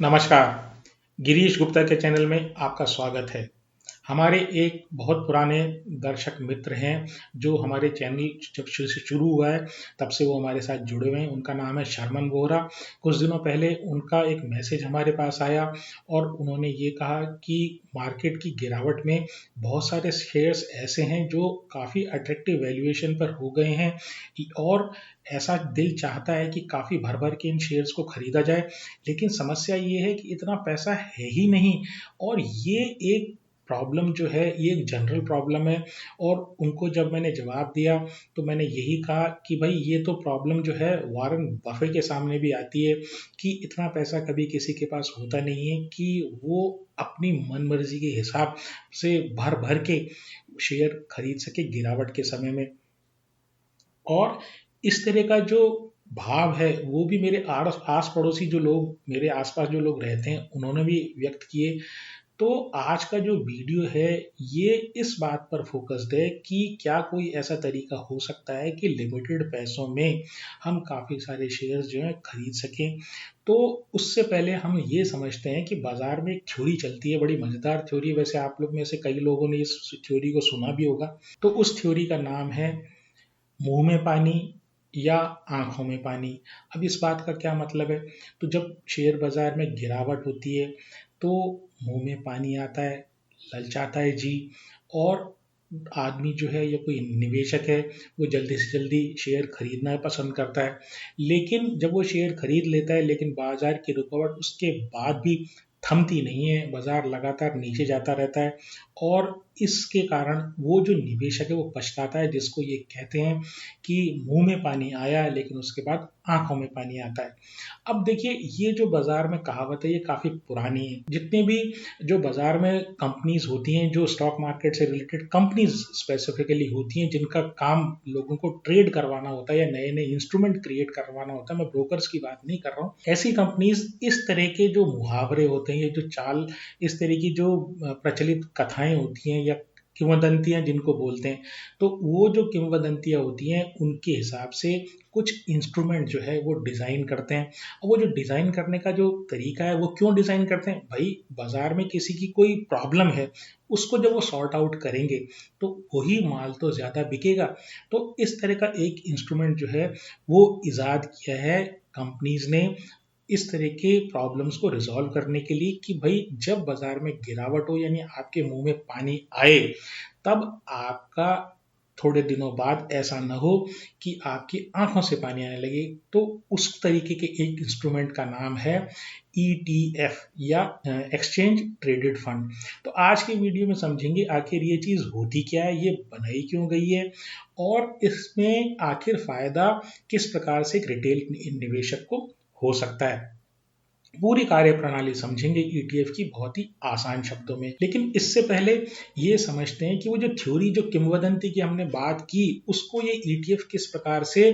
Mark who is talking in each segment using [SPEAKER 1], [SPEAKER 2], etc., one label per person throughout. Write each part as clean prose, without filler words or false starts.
[SPEAKER 1] नमस्कार। गिरीश गुप्ता के चैनल में आपका स्वागत है। हमारे एक बहुत पुराने दर्शक मित्र हैं जो हमारे चैनल जब से शुरू हुआ है तब से वो हमारे साथ जुड़े हुए हैं। उनका नाम है शर्मन वोहरा। कुछ दिनों पहले उनका एक मैसेज हमारे पास आया और उन्होंने ये कहा कि मार्केट की गिरावट में बहुत सारे शेयर्स ऐसे हैं जो काफ़ी अट्रैक्टिव वैल्यूएशन पर हो गए हैं और ऐसा दिल चाहता है कि काफ़ी भर भर के इन शेयर्स को खरीदा जाए, लेकिन समस्या ये है कि इतना पैसा है ही नहीं। और ये एक प्रॉब्लम जो है ये एक जनरल प्रॉब्लम है। और उनको जब मैंने जवाब दिया तो मैंने यही कहा कि भाई ये तो प्रॉब्लम जो है वॉरेन बफे के सामने भी आती है कि इतना पैसा कभी किसी के पास होता नहीं है कि वो अपनी मन मर्जी के हिसाब से भर भर के शेयर खरीद सके गिरावट के समय में। और इस तरह का जो भाव है वो भी मेरे आस पड़ोसी जो लोग मेरे आसपास जो लोग रहते हैं उन्होंने भी व्यक्त किए। तो आज का जो वीडियो है ये इस बात पर फोकस्ड है कि क्या कोई ऐसा तरीका हो सकता है कि लिमिटेड पैसों में हम काफ़ी सारे शेयर्स जो हैं खरीद सकें। तो उससे पहले हम ये समझते हैं कि बाजार में एक थ्योरी चलती है, बड़ी मज़ेदार थ्योरी। वैसे आप लोग में से कई लोगों ने इस थ्योरी को सुना भी होगा। तो उस थ्योरी का नाम है मुंह में पानी या आंखों में पानी। अब इस बात का क्या मतलब है? तो जब शेयर बाजार में गिरावट होती है तो मुंह में पानी आता है, ललचाता है जी। और आदमी जो है या कोई निवेशक है वो जल्दी से जल्दी शेयर खरीदना पसंद करता है। लेकिन जब वो शेयर खरीद लेता है लेकिन बाजार की रुकावट उसके बाद भी थमती नहीं है, बाजार लगातार नीचे जाता रहता है। और इसके कारण वो जो निवेशक है वो पछताता है, जिसको ये कहते हैं कि मुंह में पानी आया लेकिन उसके बाद आंखों में पानी आता है। अब देखिए ये जो बाजार में कहावत है ये काफ़ी पुरानी है। जितने भी जो बाजार में कंपनीज होती हैं, जो स्टॉक मार्केट से रिलेटेड कंपनीज स्पेसिफिकली होती हैं जिनका काम लोगों को ट्रेड करवाना होता है या नए नए इंस्ट्रूमेंट क्रिएट करवाना होता है, मैं ब्रोकर्स की बात नहीं कर रहा हूँ, ऐसी कंपनीज इस तरह के जो मुहावरे होते हैं, ये जो चाल, इस तरह की जो प्रचलित कथाएं होती हैं या किंवदंतियां जिनको बोलते हैं, तो वो जो किंवदंतियां होती हैं उनके हिसाब से कुछ इंस्ट्रूमेंट जो है वो डिज़ाइन करते हैं। और वो जो डिज़ाइन करने का जो तरीका है वो क्यों डिज़ाइन करते हैं भाई? बाजार में किसी की कोई प्रॉब्लम है, उसको जब वो सॉर्ट आउट करेंगे तो वही माल तो ज़्यादा बिकेगा। तो इस तरह का एक इंस्ट्रूमेंट जो है वो इजाद किया है कंपनीज ने इस तरह के प्रॉब्लम्स को रिजॉल्व करने के लिए कि भाई जब बाजार में गिरावट हो यानी आपके मुंह में पानी आए, तब आपका थोड़े दिनों बाद ऐसा ना हो कि आपकी आंखों से पानी आने लगे। तो उस तरीके के एक इंस्ट्रूमेंट का नाम है ETF या एक्सचेंज ट्रेडेड फंड। तो आज के वीडियो में समझेंगे आखिर ये चीज़ होती क्या है, ये बनाई क्यों गई है और इसमें आखिर फायदा किस प्रकार से एक रिटेल निवेशक को हो सकता है। पूरी कार्यप्रणाली समझेंगे ईटीएफ की बहुत ही आसान शब्दों में। लेकिन इससे पहले ये समझते हैं कि वो जो थ्योरी, जो किंवदंती की हमने बात की, उसको ये ईटीएफ किस प्रकार से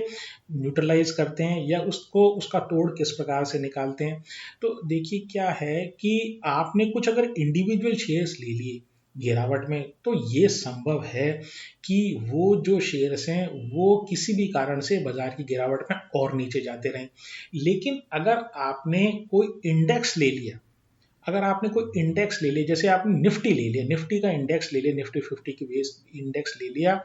[SPEAKER 1] न्यूट्रलाइज करते हैं या उसको उसका तोड़ किस प्रकार से निकालते हैं। तो देखिए क्या है कि आपने कुछ अगर इंडिविजुअल शेयर्स ले लिए गिरावट में, तो ये संभव है कि वो जो शेयर्स हैं वो किसी भी कारण से बाजार की गिरावट में और नीचे जाते रहें। लेकिन अगर आपने कोई इंडेक्स ले लिया, अगर आपने कोई इंडेक्स ले लिया, जैसे आपने निफ्टी ले लिया, निफ्टी का इंडेक्स ले लिया, निफ्टी 50 की बेस इंडेक्स ले लिया,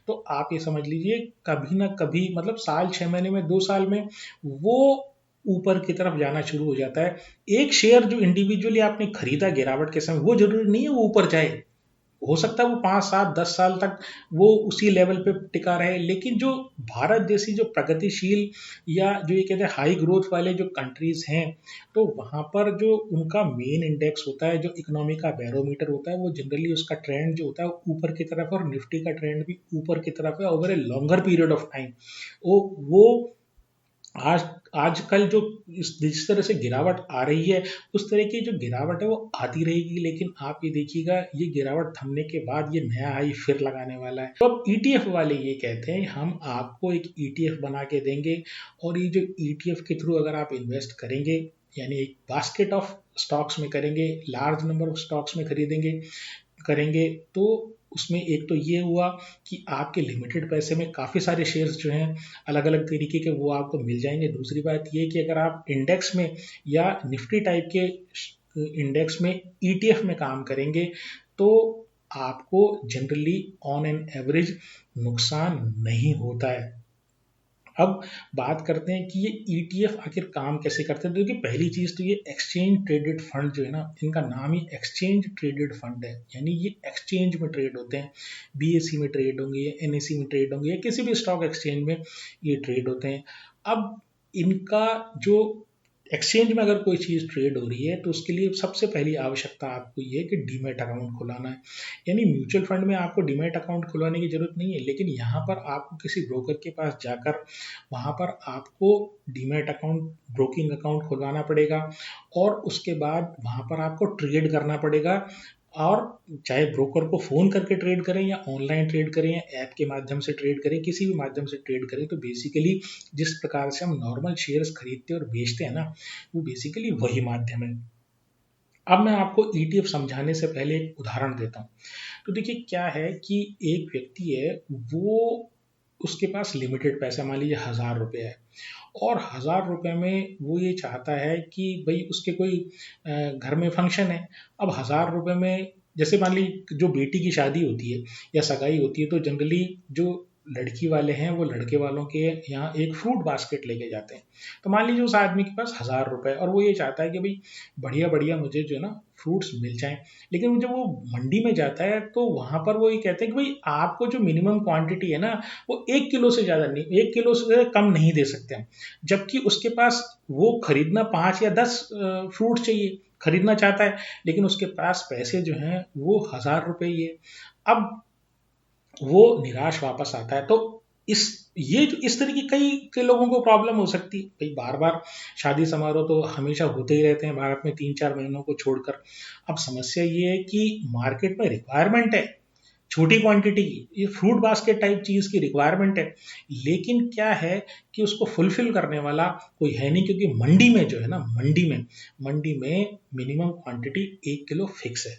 [SPEAKER 1] तो आप ये समझ लीजिए कभी ना कभी मतलब साल 6 महीने में 2 साल में वो ऊपर की तरफ जाना शुरू हो जाता है। एक शेयर जो इंडिविजुअली आपने खरीदा गिरावट के समय, वो जरूरी नहीं है वो ऊपर जाए। हो सकता है वो 5 7 10 साल तक वो उसी लेवल पे टिका रहे। लेकिन जो भारत जैसी जो प्रगतिशील या जो ये कहते हैं हाई ग्रोथ वाले जो कंट्रीज हैं, तो वहाँ पर जो उनका मेन इंडेक्स होता है, जो इकोनॉमी का बैरोमीटर होता है, वो जनरली उसका ट्रेंड जो होता है वो ऊपर की तरफ है और निफ्टी का ट्रेंड भी ऊपर की तरफ है over a longer period of time. वो आज आजकल जो जिस तरह से गिरावट आ रही है उस तरह की जो गिरावट है वो आती रहेगी। लेकिन आप ये देखिएगा ये गिरावट थमने के बाद ये नया हाई फिर लगाने वाला है। तो अब ईटीएफ वाले ये कहते हैं हम आपको एक ईटीएफ बना के देंगे और ये जो ईटीएफ के थ्रू अगर आप इन्वेस्ट करेंगे यानी एक बास्केट ऑफ स्टॉक्स में करेंगे, लार्ज नंबर ऑफ स्टॉक्स में खरीदेंगे करेंगे, तो उसमें एक तो ये हुआ कि आपके लिमिटेड पैसे में काफ़ी सारे शेयर्स जो हैं अलग अलग तरीके के वो आपको मिल जाएंगे। दूसरी बात ये कि अगर आप इंडेक्स में या निफ्टी टाइप के इंडेक्स में ईटीएफ में काम करेंगे तो आपको जनरली ऑन एन एवरेज नुकसान नहीं होता है। अब बात करते हैं कि ये ईटीएफ आखिर काम कैसे करते हैं। तो देखिए पहली चीज़ तो ये एक्सचेंज ट्रेडेड फंड जो है ना, इनका नाम ही एक्सचेंज ट्रेडेड फंड है, यानी ये एक्सचेंज में ट्रेड होते हैं। बीएसई में ट्रेड होंगे या एनएसई में ट्रेड होंगे या किसी भी स्टॉक एक्सचेंज में ये ट्रेड होते हैं। अब इनका जो एक्सचेंज में अगर कोई चीज़ ट्रेड हो रही है तो उसके लिए सबसे पहली आवश्यकता आपको ये है कि डीमैट अकाउंट खुलाना है। यानी म्यूचुअल फंड में आपको डीमैट अकाउंट खुलवाने की जरूरत नहीं है, लेकिन यहाँ पर आपको किसी ब्रोकर के पास जाकर वहाँ पर आपको डीमैट अकाउंट, ब्रोकिंग अकाउंट खुलवाना पड़ेगा और उसके बाद वहाँ पर आपको ट्रेड करना पड़ेगा। और चाहे ब्रोकर को फ़ोन करके ट्रेड करें या ऑनलाइन ट्रेड करें या ऐप के माध्यम से ट्रेड करें, किसी भी माध्यम से ट्रेड करें, तो बेसिकली जिस प्रकार से हम नॉर्मल शेयर्स खरीदते और बेचते हैं ना, वो बेसिकली वही माध्यम है। अब मैं आपको ईटीएफ समझाने से पहले एक उदाहरण देता हूँ। तो देखिए क्या है कि एक व्यक्ति है, वो उसके पास लिमिटेड पैसा मान लीजिए 1000 रुपये है और 1000 रुपये में वो ये चाहता है कि भाई उसके कोई घर में फंक्शन है। अब 1000 रुपये में जैसे मान ली जो बेटी की शादी होती है या सगाई होती है तो जनरली जो लड़की वाले हैं वो लड़के वालों के यहाँ एक फ्रूट बास्केट लेके जाते हैं। तो मान लीजिए उस आदमी के पास 1000 रुपये और वो ये चाहता है कि भाई बढ़िया बढ़िया मुझे जो है ना फ्रूट्स मिल जाएं। लेकिन जब वो मंडी में जाता है तो वहां पर वो ये कहते हैं कि भाई आपको जो मिनिमम क्वांटिटी है ना वो 1 किलो से ज़्यादा नहीं, 1 किलो से कम नहीं दे सकते हम। जबकि उसके पास वो खरीदना 5 या 10 फ्रूट चाहिए, खरीदना चाहता है, लेकिन उसके पास पैसे जो हैं वो 1000 रुपये ही है। अब वो निराश वापस आता है। तो इस ये जो इस तरह की कई लोगों को प्रॉब्लम हो सकती है भाई, बार बार शादी समारोह तो हमेशा होते ही रहते हैं भारत में 3-4 महीनों को छोड़कर। अब समस्या ये है कि मार्केट में रिक्वायरमेंट है छोटी क्वांटिटी की, ये फ्रूट बास्केट टाइप चीज की रिक्वायरमेंट है, लेकिन क्या है कि उसको फुलफिल करने वाला कोई है नहीं, क्योंकि मंडी में जो है ना, मंडी में मिनिमम क्वांटिटी 1 किलो फिक्स है।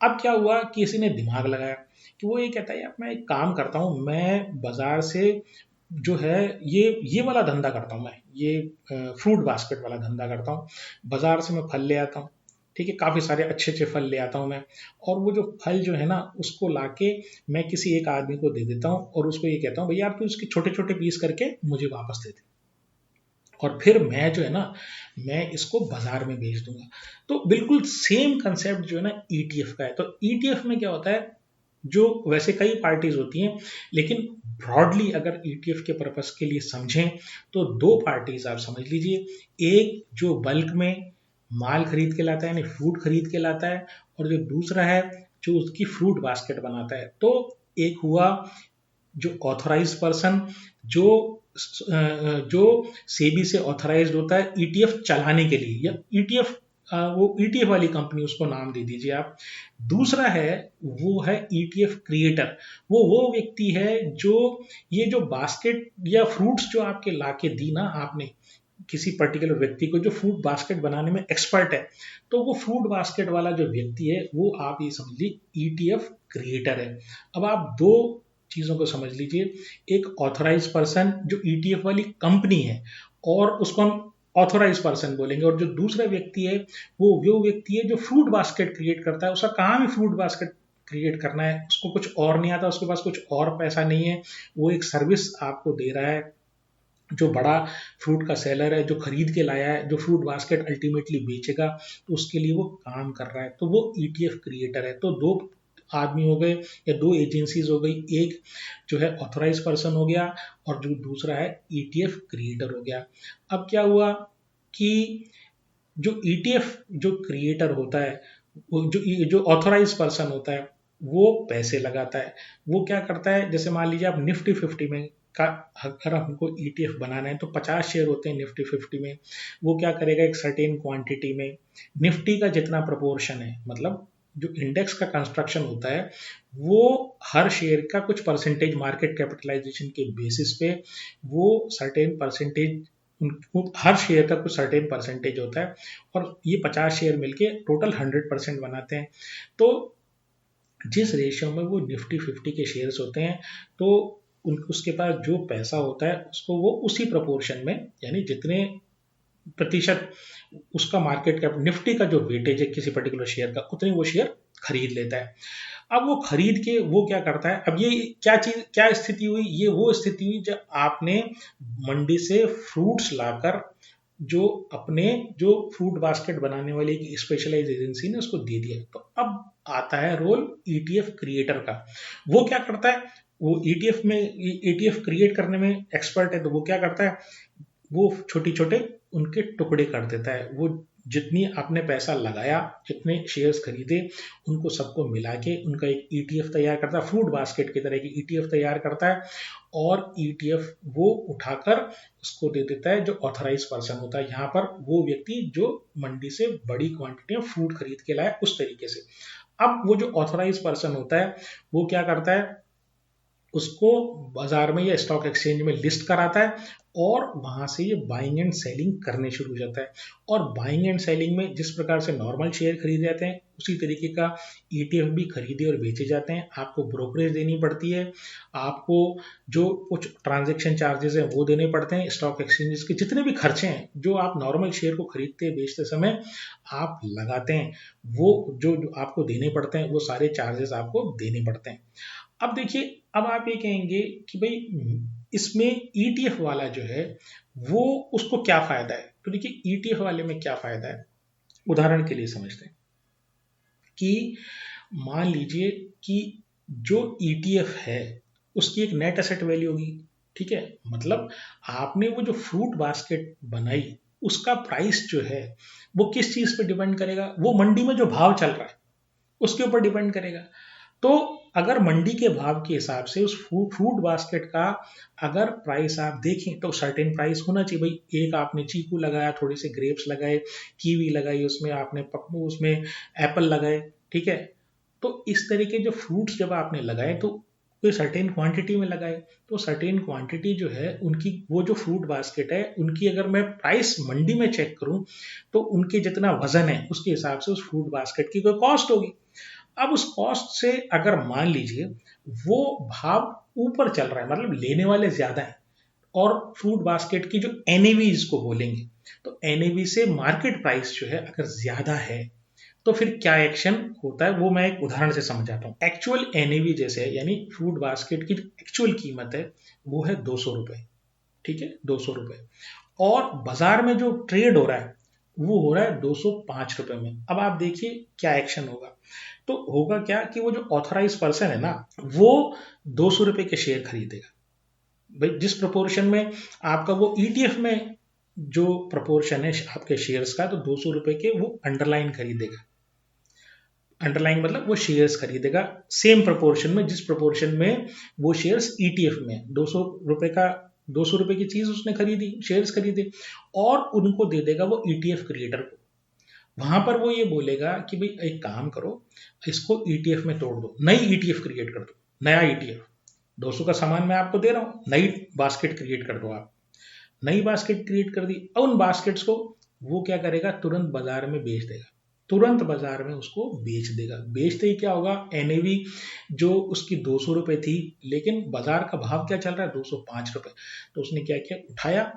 [SPEAKER 1] अब क्या हुआ कि किसी ने दिमाग लगाया कि वो ये कहता है यार मैं एक काम करता हूँ, मैं बाजार से जो है ये वाला धंधा करता हूँ, मैं ये फ्रूट बास्केट वाला धंधा करता हूँ। बाजार से मैं फल ले आता हूँ, ठीक है, काफ़ी सारे अच्छे अच्छे फल ले आता हूँ मैं, और वो जो फल जो है ना उसको लाके मैं किसी एक आदमी को दे देता हूँ और उसको ये कहता हूँ भैया आप तो इसके छोटे छोटे पीस करके मुझे वापस दे दे, और फिर मैं जो है ना मैं इसको बाजार में बेच दूंगा। तो बिल्कुल सेम कंसेप्ट जो है ना ईटीएफ का है। तो ईटीएफ में क्या होता है, जो वैसे कई पार्टीज होती हैं, लेकिन ब्रॉडली अगर ईटीएफ के पर्पस के लिए समझें तो दो पार्टीज आप समझ लीजिए। एक जो बल्क में माल खरीद के लाता है यानी फ्रूट खरीद के लाता है, और जो दूसरा है जो उसकी फ्रूट बास्केट बनाता है। तो एक हुआ जो ऑथराइज पर्सन, जो जो सेबी से ऑथराइज्ड होता है ईटीएफ चलाने के लिए, या ईटीएफ वो ईटीएफ वाली कंपनी उसको नाम दे दीजिए आप। दूसरा है वो है ईटीएफ क्रिएटर। वो व्यक्ति है जो ये जो बास्केट या फ्रूट्स जो आपके लाके दी ना आपने किसी पर्टिकुलर व्यक्ति को जो फ्रूट बास्केट बनाने में एक्सपर्ट है, तो वो फ्रूट बास्केट वाला जो व्यक्ति है वो आप ये समझ लीजिए ईटीएफ क्रिएटर है। अब आप दो चीजों को समझ लीजिए, एक ऑथराइज पर्सन जो ईटीएफ वाली कंपनी है और उसको हम ऑथोराइज पर्सन बोलेंगे, और जो दूसरा व्यक्ति है वो व्यक्ति है जो फ्रूट बास्केट क्रिएट करता है। उसका काम ही फ्रूट बास्केट क्रिएट करना है, उसको कुछ और नहीं आता, उसके पास कुछ और पैसा नहीं है, वो एक सर्विस आपको दे रहा है। जो बड़ा फ्रूट का सेलर है जो खरीद के लाया है, जो फ्रूट बास्केट अल्टीमेटली बेचेगा, तो उसके लिए वो काम कर रहा है, तो वो ईटीएफ क्रिएटर है। तो दो आदमी हो गए या दो एजेंसीज हो गई, एक जो है ऑथराइज पर्सन हो गया और जो दूसरा है ईटीएफ क्रिएटर हो गया। अब क्या हुआ कि जो ईटीएफ जो क्रिएटर होता है, वो जो ऑथराइज पर्सन होता है वो पैसे लगाता है। वो क्या करता है, जैसे मान लीजिए आप निफ्टी 50 में का अगर हमको ईटीएफ बनाना है तो 50 शेयर होते हैं निफ्टी 50 में। वो क्या करेगा, एक सर्टेन क्वांटिटी में निफ्टी का जितना प्रोपोर्शन है, मतलब जो इंडेक्स का कंस्ट्रक्शन होता है, वो हर शेयर का कुछ परसेंटेज मार्केट कैपिटलाइजेशन के बेसिस पे वो सर्टेन परसेंटेज, हर शेयर का कुछ सर्टेन परसेंटेज होता है, और ये 50 शेयर मिलके टोटल 100% बनाते हैं। तो जिस रेशियो में वो निफ्टी 50 के शेयर्स होते हैं, तो उसके पास जो पैसा होता है उसको वो उसी प्रोपोर्शन में, यानी जितने प्रतिशत उसका मार्केट कैप निफ्टी का जो वेटेज है किसी पर्टिकुलर शेयर का, उतने वो शेयर खरीद लेता है। अब वो खरीद के वो क्या करता है, अब ये क्या चीज, क्या स्थिति हुई, ये वो स्थिति हुई जब आपने मंडी से फ्रूट्स लाकर जो अपने जो फ्रूट बास्केट बनाने वाली एक स्पेशलाइज एजेंसी ने उसको दे दिया। तो अब आता है रोल ईटीएफ क्रिएटर का। वो क्या करता है, वो ईटीएफ में, ईटीएफ क्रिएट करने में एक्सपर्ट है, तो वो क्या करता है, वो छोटे छोटे उनके टुकड़े कर देता है। वो जितनी आपने पैसा लगाया, जितने शेयर्स खरीदे, उनको सबको मिला के उनका एक ईटीएफ तैयार करता है, फ्रूट बास्केट की तरह की ईटीएफ तैयार करता है। और ईटीएफ वो उठाकर उसको दे देता है जो ऑथराइज पर्सन होता है, यहाँ पर वो व्यक्ति जो मंडी से बड़ी क्वांटिटी में फ्रूट खरीद के लाए उस तरीके से। अब वो जो ऑथराइज पर्सन होता है वो क्या करता है, उसको बाजार में या स्टॉक एक्सचेंज में लिस्ट कराता है और वहां से ये बाइंग एंड सेलिंग करने शुरू हो जाता है। और बाइंग एंड सेलिंग में जिस प्रकार से नॉर्मल शेयर खरीदे जाते हैं, उसी तरीके का ईटीएफ भी खरीदे और बेचे जाते हैं। आपको ब्रोकरेज देनी पड़ती है, आपको जो कुछ ट्रांजेक्शन चार्जेस हैं वो देने पड़ते हैं, स्टॉक एक्सचेंजेस के जितने भी खर्चे हैं जो आप नॉर्मल शेयर को खरीदते बेचते समय आप लगाते हैं, वो जो आपको देने पड़ते हैं, वो सारे चार्जेस आपको देने पड़ते हैं। अब देखिए, अब आप ये कहेंगे कि भाई इसमें ईटीएफ वाला जो है वो, उसको क्या फायदा है। तो देखिए, ईटीएफ वाले में क्या फायदा है, उदाहरण के लिए समझते हैं कि मान लीजिए कि जो ईटीएफ है उसकी एक नेट एसेट वैल्यू होगी, ठीक है। मतलब आपने वो जो फ्रूट बास्केट बनाई, उसका प्राइस जो है वो किस चीज पे डिपेंड करेगा, वो मंडी में जो भाव चल रहा है उसके ऊपर डिपेंड करेगा। तो अगर मंडी के भाव के हिसाब से उस फ्रूट बास्केट का अगर प्राइस आप देखें तो सर्टेन प्राइस होना चाहिए। भाई एक आपने चीकू लगाया, थोड़े से ग्रेप्स लगाए, कीवी लगाई, उसमें आपने उसमें एप्पल लगाए, ठीक है। तो इस तरह के जो फ्रूट्स जब आपने लगाए तो कोई सर्टेन क्वांटिटी में लगाए, तो सर्टेन क्वांटिटी जो है उनकी, वो जो फ्रूट बास्केट है उनकी अगर मैं प्राइस मंडी में चेक करूं तो उनके जितना वजन है उसके हिसाब से उस फ्रूट बास्केट की कोई कॉस्ट होगी। अब उस कॉस्ट से अगर मान लीजिए वो भाव ऊपर चल रहा है, मतलब लेने वाले ज्यादा हैं, और फ्रूट बास्केट की जो एनएवी इसको बोलेंगे, तो एनएवी से मार्केट प्राइस जो है अगर ज्यादा है, तो फिर क्या एक्शन होता है वो मैं एक उदाहरण से समझाता हूँ। एक्चुअल एनएवी जैसे है, यानी फ्रूट बास्केट की जो एक्चुअल कीमत है वो है 200 रुपए, ठीक है, 200 रुपए। और बाजार में जो ट्रेड हो रहा है वो हो रहा है 205 रुपए में। अब आप देखिए क्या एक्शन होगा। तो होगा क्या कि वो जो ऑथराइज पर्सन है ना, वो 200 रुपए के शेयर खरीदेगा। भाई जिस प्रोपोर्शन में आपका वो ईटीएफ में जो प्रोपोर्शन है आपके शेयर्स का, तो 200 रुपए के वो अंडरलाइन खरीदेगा। अंडरलाइन मतलब वो शेयर्स खरीदेगा सेम प्रोपोर्शन में, जिस प्रोपोर्शन में वो शेयर्स ईटीएफ में 200 रुपए का, 200 रुपए की चीज उसने खरीदी, शेयर्स खरीदे, और उनको दे देगा वो ईटीएफ क्रिएटर को। वहां पर वो ये बोलेगा कि भाई एक काम करो, इसको ईटीएफ में तोड़ दो, नई ईटीएफ क्रिएट कर दो, नया ईटीएफ। 200 का सामान मैं आपको दे रहा हूँ, नई बास्केट क्रिएट कर दो आप। नई बास्केट क्रिएट कर दी, अब उन बास्केट्स को वो क्या करेगा, तुरंत बाजार में बेच देगा, तुरंत बाजार में उसको बेच देगा। बेचते ही क्या होगा, एनएवी जो उसकी 200 रुपए थी, लेकिन बाजार का भाव क्या चल रहा है, 205 रुपए। तो उसने क्या किया, उठाया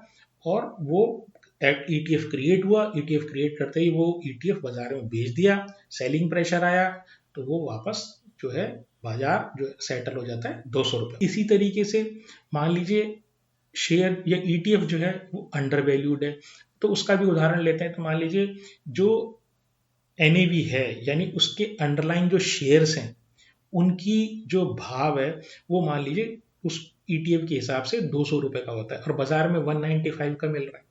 [SPEAKER 1] और वो ईटीएफ क्रिएट हुआ, ईटीएफ क्रिएट करते ही वो ईटीएफ बाजार में बेच दिया, सेलिंग प्रेशर आया, तो वो वापस जो है बाजार जो सेटल हो जाता है 200 रुपए। इसी तरीके से मान लीजिए शेयर या ईटीएफ जो है वो अंडर वैल्यूड है, तो उसका भी उदाहरण लेते हैं। तो मान लीजिए जो एनएवी है, यानी उसके अंडरलाइन जो शेयर्स हैं उनकी जो भाव है वो मान लीजिए उस ईटीएफ के हिसाब से 200 रुपए का होता है और बाजार में 195 का मिल रहा है।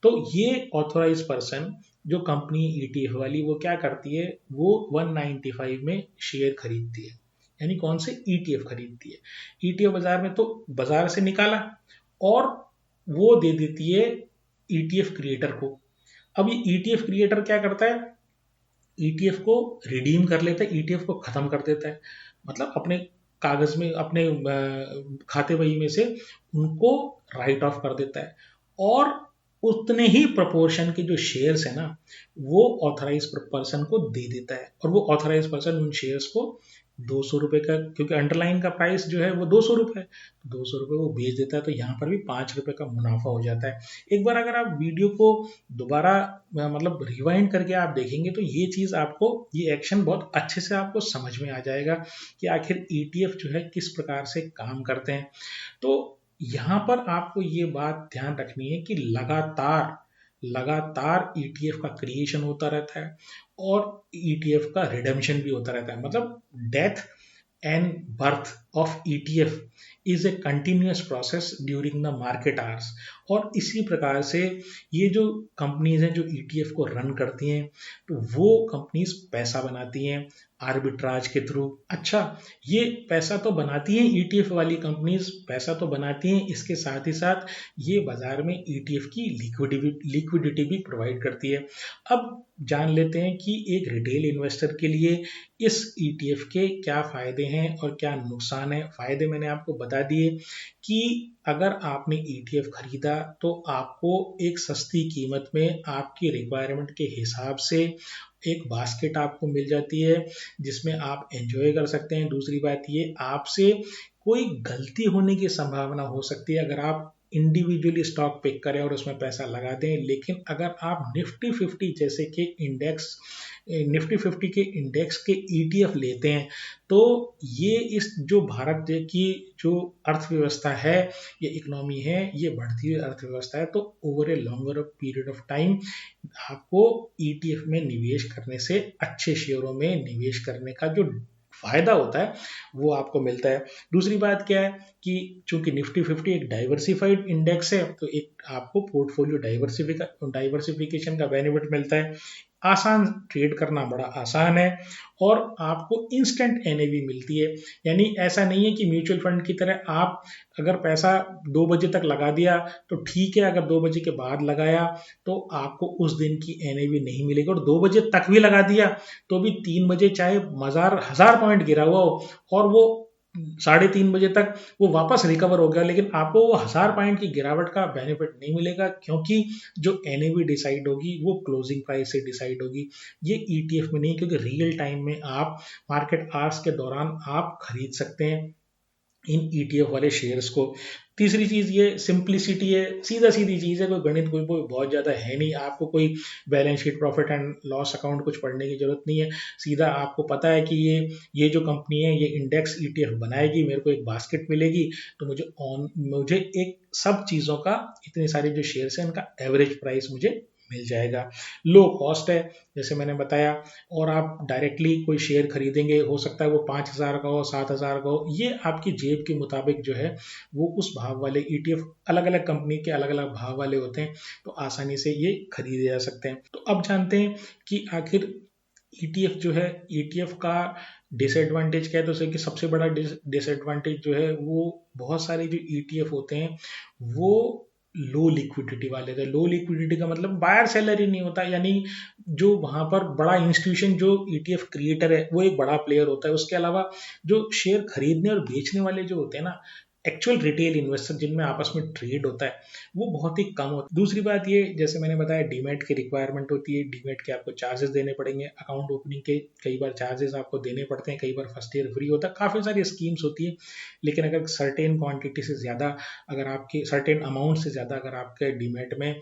[SPEAKER 1] तो ये ऑथोराइज पर्सन जो कंपनी ईटीएफ वाली वो क्या करती है, वो 195 में शेयर खरीदती है, यानी कौन से, ईटीएफ खरीदती है। ईटीएफ बाजार में तो बाजार से निकाला और वो दे देती है ईटीएफ क्रिएटर को। अब ये ईटीएफ क्रिएटर क्या करता है, ईटीएफ को रिडीम कर लेता है, ईटीएफ को खत्म कर देता है, मतलब अपने कागज में, अपने खाते बही में से उनको राइट ऑफ कर देता है। और उतने ही प्रोपोर्शन के जो शेयर्स है ना, वो ऑथराइज पर्सन को दे देता है, और वो ऑथराइज पर्सन उन शेयर्स को ₹200 का, क्योंकि अंडरलाइन का प्राइस जो है वो ₹200 है, तो ₹200 वो बेच देता है, तो यहाँ पर भी ₹5 का मुनाफा हो जाता है। एक बार अगर आप वीडियो को दोबारा मतलब रिवाइंड करके आप देखेंगे तो ये चीज़ आपको, ये एक्शन बहुत अच्छे से आपको समझ में आ जाएगा कि आखिर ETF जो है किस प्रकार से काम करते हैं। तो यहाँ पर आपको ये बात ध्यान रखनी है कि लगातार लगातार ETF का क्रिएशन होता रहता है और ETF का रिडेम्पशन भी होता रहता है। मतलब death and birth of ETF is a continuous process during the market hours. और इसी प्रकार से ये जो कंपनीज हैं जो ETF को रन करती हैं, तो वो कंपनीज पैसा बनाती हैं आर्बिट्राज के थ्रू। अच्छा, ये पैसा तो बनाती हैं, ETF वाली कंपनीज पैसा तो बनाती हैं, इसके साथ ही साथ ये बाजार में ETF की लिक्विडिटी भी प्रोवाइड करती है। अब जान लेते हैं कि एक रिटेल इन्वेस्टर के लिए इस ETF के क्या फायदे हैं और क्या नुकसान है। फायदे मैंने आपको बता दिए कि अगर आपने ETF खरीदा तो आपको एक सस्ती कीमत में आपकी रिक्वायरमेंट के हिसाब से एक बास्केट आपको मिल जाती है जिसमें आप एंजॉय कर सकते हैं। दूसरी बात ये, आपसे कोई गलती होने की संभावना हो सकती है अगर आप इंडिविजुअली स्टॉक पिक करें और उसमें पैसा लगा दें, लेकिन अगर आप निफ्टी 50 के इंडेक्स के ETF लेते हैं तो ये इस जो भारत की जो अर्थव्यवस्था है, ये इकोनॉमी है, ये बढ़ती हुई अर्थव्यवस्था है, तो over a longer period of time आपको ETF में निवेश करने से, अच्छे शेयरों में निवेश करने का जो फायदा होता है वो आपको मिलता है। दूसरी बात क्या है कि चूंकि निफ्टी 50 एक डाइवर्सिफाइड इंडेक्स है, तो एक आपको पोर्टफोलियो डाइवर्सिफिकेशन का बेनिफिट मिलता है। आसान, ट्रेड करना बड़ा आसान है और आपको इंस्टेंट NAV मिलती है। यानी ऐसा नहीं है कि म्यूचुअल फंड की तरह आप अगर पैसा 2 बजे तक लगा दिया तो ठीक है, अगर 2 बजे के बाद लगाया तो आपको उस दिन की NAV नहीं मिलेगी, और 2 बजे तक भी लगा दिया तो भी 3 बजे चाहे बाजार 1000 पॉइंट गिरा हुआ हो और वो 3:30 बजे तक वो वापस रिकवर हो गया, लेकिन आपको वो 1000 पॉइंट की गिरावट का बेनिफिट नहीं मिलेगा, क्योंकि जो NAV डिसाइड होगी वो क्लोजिंग प्राइस से डिसाइड होगी। ये ETF में नहीं, क्योंकि रियल टाइम में आप मार्केट आवर्स के दौरान आप खरीद सकते हैं इन ETF वाले शेयर्स को। तीसरी चीज ये सिंप्लिसिटी है, सीधा सीधी चीज है, कोई गणित कोई बहुत ज्यादा है नहीं, आपको कोई balance sheet profit and loss account कुछ पढ़ने की जरूरत नहीं है। सीधा आपको पता है कि ये जो कंपनी है ये इंडेक्स ETF बनाएगी, मेरे को एक बास्केट मिलेगी, तो मुझे एक सब चीजों का, इतने सारे जो शेयर्स हैं उनका एवरेज प्राइस मुझे मिल जाएगा। लो कॉस्ट है जैसे मैंने बताया, और आप डायरेक्टली कोई शेयर खरीदेंगे, हो सकता है वो 5000 का हो, 7000 का हो, ये आपकी जेब के मुताबिक जो है वो उस भाव वाले ETF, अलग अलग कंपनी के अलग अलग भाव वाले होते हैं, तो आसानी से ये खरीदे जा सकते हैं। तो अब जानते हैं कि आखिर ETF जो है, ETF का डिसएडवांटेज क्या है। तो कि सबसे बड़ा डिसएडवांटेज जो है वो, बहुत सारे जो ETF होते हैं वो लो लिक्विडिटी वाले थे। लो लिक्विडिटी का मतलब बायर सेलर ही नहीं होता, यानी जो वहां पर बड़ा इंस्टीट्यूशन, जो ETF क्रिएटर है वो एक बड़ा प्लेयर होता है, उसके अलावा जो शेयर खरीदने और बेचने वाले जो होते हैं ना, एक्चुअल रिटेल इन्वेस्टर जिनमें आपस में ट्रेड होता है, वो बहुत ही कम होता है। दूसरी बात ये, जैसे मैंने बताया, डीमैट की रिक्वायरमेंट होती है, डीमैट के आपको चार्जेस देने पड़ेंगे, अकाउंट ओपनिंग के कई बार चार्जेस आपको देने पड़ते हैं, कई बार फर्स्ट ईयर फ्री होता है, काफ़ी सारी स्कीम्स होती है। लेकिन अगर सर्टेन क्वांटिटी से ज़्यादा, अगर आपके सर्टेन अमाउंट से ज़्यादा अगर आपके डीमैट में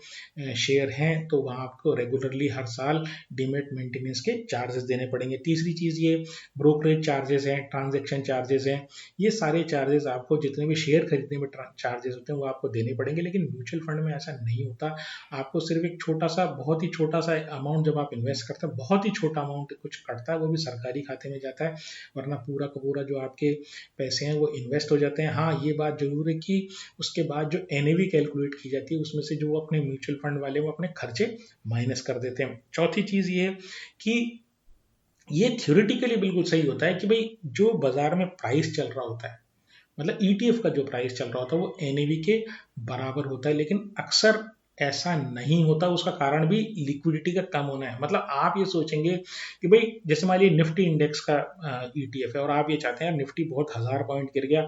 [SPEAKER 1] शेयर हैं, तो वहाँ आपको रेगुलरली हर साल डीमैट मेंटेनेंस के चार्जेस देने पड़ेंगे। तीसरी चीज़ ये, ब्रोकरेज चार्जेस हैं, ट्रांजेक्शन चार्जेस हैं, ये सारे चार्जेस आपको, जितने भी शेयर खरीदने में चार्जेस होते हैं वो आपको देने पड़ेंगे। लेकिन म्यूचुअल फंड में ऐसा नहीं होता, आपको सिर्फ एक छोटा सा, बहुत ही छोटा सा अमाउंट जब आप इन्वेस्ट करते हैं, बहुत ही छोटा अमाउंट कुछ कटता है, वो भी सरकारी खाते में जाता है, वरना पूरा का पूरा जो आपके पैसे हैं वो इन्वेस्ट हो जाते हैं। हाँ, ये बात जरूर है कि उसके बाद जो NAV कैलकुलेट की जाती है उसमें से जो अपने म्यूचुअल फंड वाले वो अपने खर्चे माइनस कर देते हैं। चौथी चीज ये कि ये थ्योरेटिकली बिल्कुल सही होता है कि भाई जो बाजार में प्राइस चल रहा होता है, मतलब ETF का जो प्राइस चल रहा होता है वो NAV के बराबर होता है, लेकिन अक्सर ऐसा नहीं होता, उसका कारण भी लिक्विडिटी का कम होना है। मतलब आप ये सोचेंगे कि भाई जैसे मान लीजिए निफ्टी इंडेक्स का ईटीएफ है और आप ये चाहते हैं निफ्टी बहुत 1000 पॉइंट गिर गया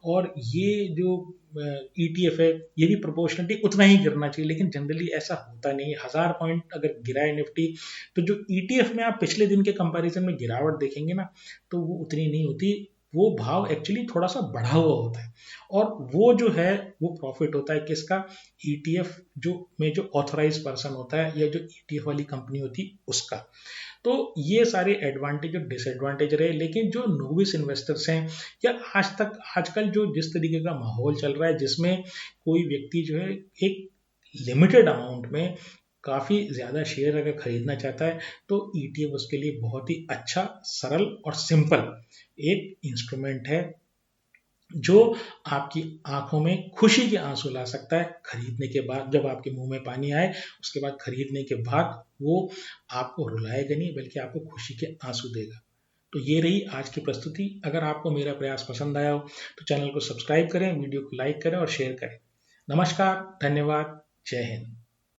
[SPEAKER 1] और ये जो ईटीएफ है ये भी प्रोपोर्शनली उतना ही गिरना चाहिए, लेकिन जनरली ऐसा होता नहीं है। 1000 पॉइंट अगर गिरा है निफ्टी तो जो ईटीएफ में आप पिछले दिन के कंपैरिजन में गिरावट देखेंगे ना तो वो उतनी नहीं होती, वो भाव एक्चुअली थोड़ा सा बढ़ा हुआ होता है और वो जो है वो प्रॉफिट होता है किसका, ईटीएफ जो में जो ऑथराइज पर्सन होता है या जो ईटीएफ वाली कंपनी होती है उसका। तो ये सारे एडवांटेज और डिसएडवांटेज रहे, लेकिन जो नोविस इन्वेस्टर्स हैं या आज तक आजकल जो जिस तरीके का माहौल चल रहा है जिसमें कोई व्यक्ति जो है एक लिमिटेड अमाउंट में काफ़ी ज़्यादा शेयर अगर खरीदना चाहता है तो ईटीएफ उसके लिए बहुत ही अच्छा, सरल और सिंपल एक इंस्ट्रूमेंट है जो आपकी आंखों में खुशी के आंसू ला सकता है खरीदने के बाद। जब आपके मुंह में पानी आए उसके बाद खरीदने के बाद वो आपको रुलाएगा नहीं बल्कि आपको खुशी के आंसू देगा। तो ये रही आज की प्रस्तुति। अगर आपको मेरा प्रयास पसंद आया हो तो चैनल को सब्सक्राइब करें, वीडियो को लाइक करें और शेयर करें। नमस्कार, धन्यवाद, जय हिंद।